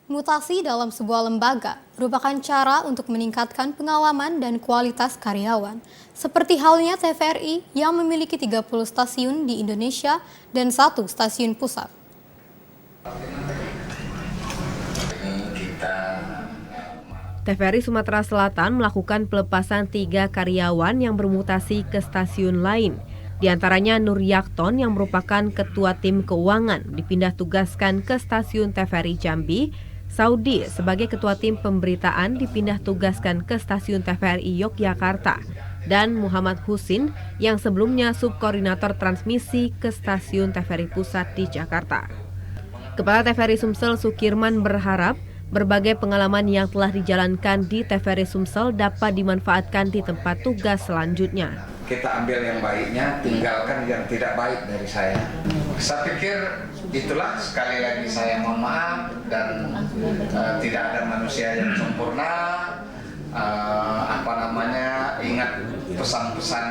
Mutasi dalam sebuah lembaga merupakan cara untuk meningkatkan pengalaman dan kualitas karyawan. Seperti halnya TVRI yang memiliki 30 stasiun di Indonesia dan 1 stasiun pusat. TVRI Sumatera Selatan melakukan pelepasan 3 karyawan yang bermutasi ke stasiun lain. Di antaranya Nur Yakton yang merupakan ketua tim keuangan dipindah tugaskan ke stasiun TVRI Jambi. Saudi sebagai ketua tim pemberitaan dipindah tugaskan ke stasiun TVRI Yogyakarta. Dan Muhammad Husin yang sebelumnya subkoordinator transmisi ke stasiun TVRI Pusat di Jakarta. Kepala TVRI Sumsel Sukirman berharap berbagai pengalaman yang telah dijalankan di TVRI Sumsel dapat dimanfaatkan di tempat tugas selanjutnya. Kita ambil yang baiknya, tinggalkan yang tidak baik dari saya. Saya pikir itulah, sekali lagi saya mohon maaf dan tidak ada manusia yang sempurna. Ingat pesan-pesan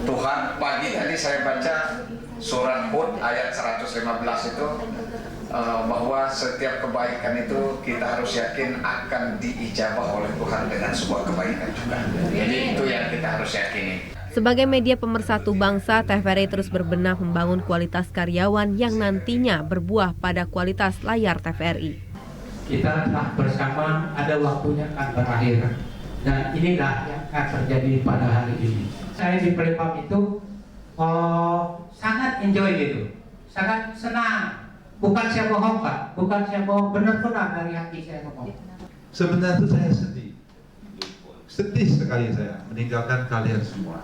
Tuhan. Pagi tadi saya baca surat Hud ayat 115 itu, bahwa setiap kebaikan itu kita harus yakin akan diijabah oleh Tuhan dengan sebuah kebaikan juga. Jadi itu yang kita harus yakini. Sebagai media pemersatu bangsa, TVRI terus berbenah membangun kualitas karyawan yang nantinya berbuah pada kualitas layar TVRI. Kita telah bersama, ada waktunya akan berakhir. Dan inilah yang akan terjadi pada hari ini. Saya di Pelipam itu sangat enjoy gitu, sangat senang. Bukan saya bohong Pak, bukan saya bohong, benar-benar dari hati saya ngomong. Sebenarnya itu saya sedih sekali saya meninggalkan kalian semua.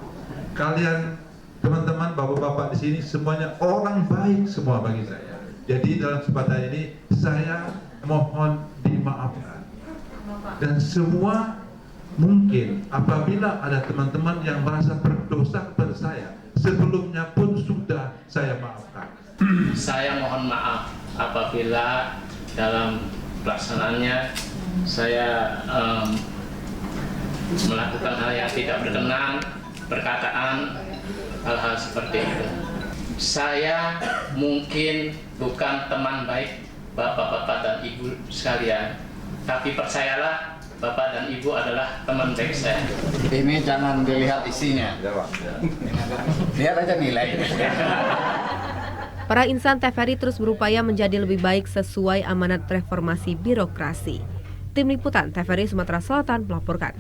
Kalian teman-teman, bapak-bapak di sini semuanya orang baik semua bagi saya. Jadi dalam kesempatan ini saya mohon dimaafkan. Dan semua mungkin apabila ada teman-teman yang merasa berdosa kepada saya, sebelumnya pun sudah saya maafkan. Saya mohon maaf apabila dalam pelaksanaannya saya melakukan hal yang tidak berkenan, perkataan, hal-hal seperti itu. Saya mungkin bukan teman baik bapak-bapak dan ibu sekalian, tapi percayalah, bapak dan ibu adalah teman baik saya. Ini jangan dilihat isinya, lihat aja nilainya. Para insan TVRI terus berupaya menjadi lebih baik sesuai amanat reformasi birokrasi. Tim Liputan TVRI Sumatera Selatan melaporkan.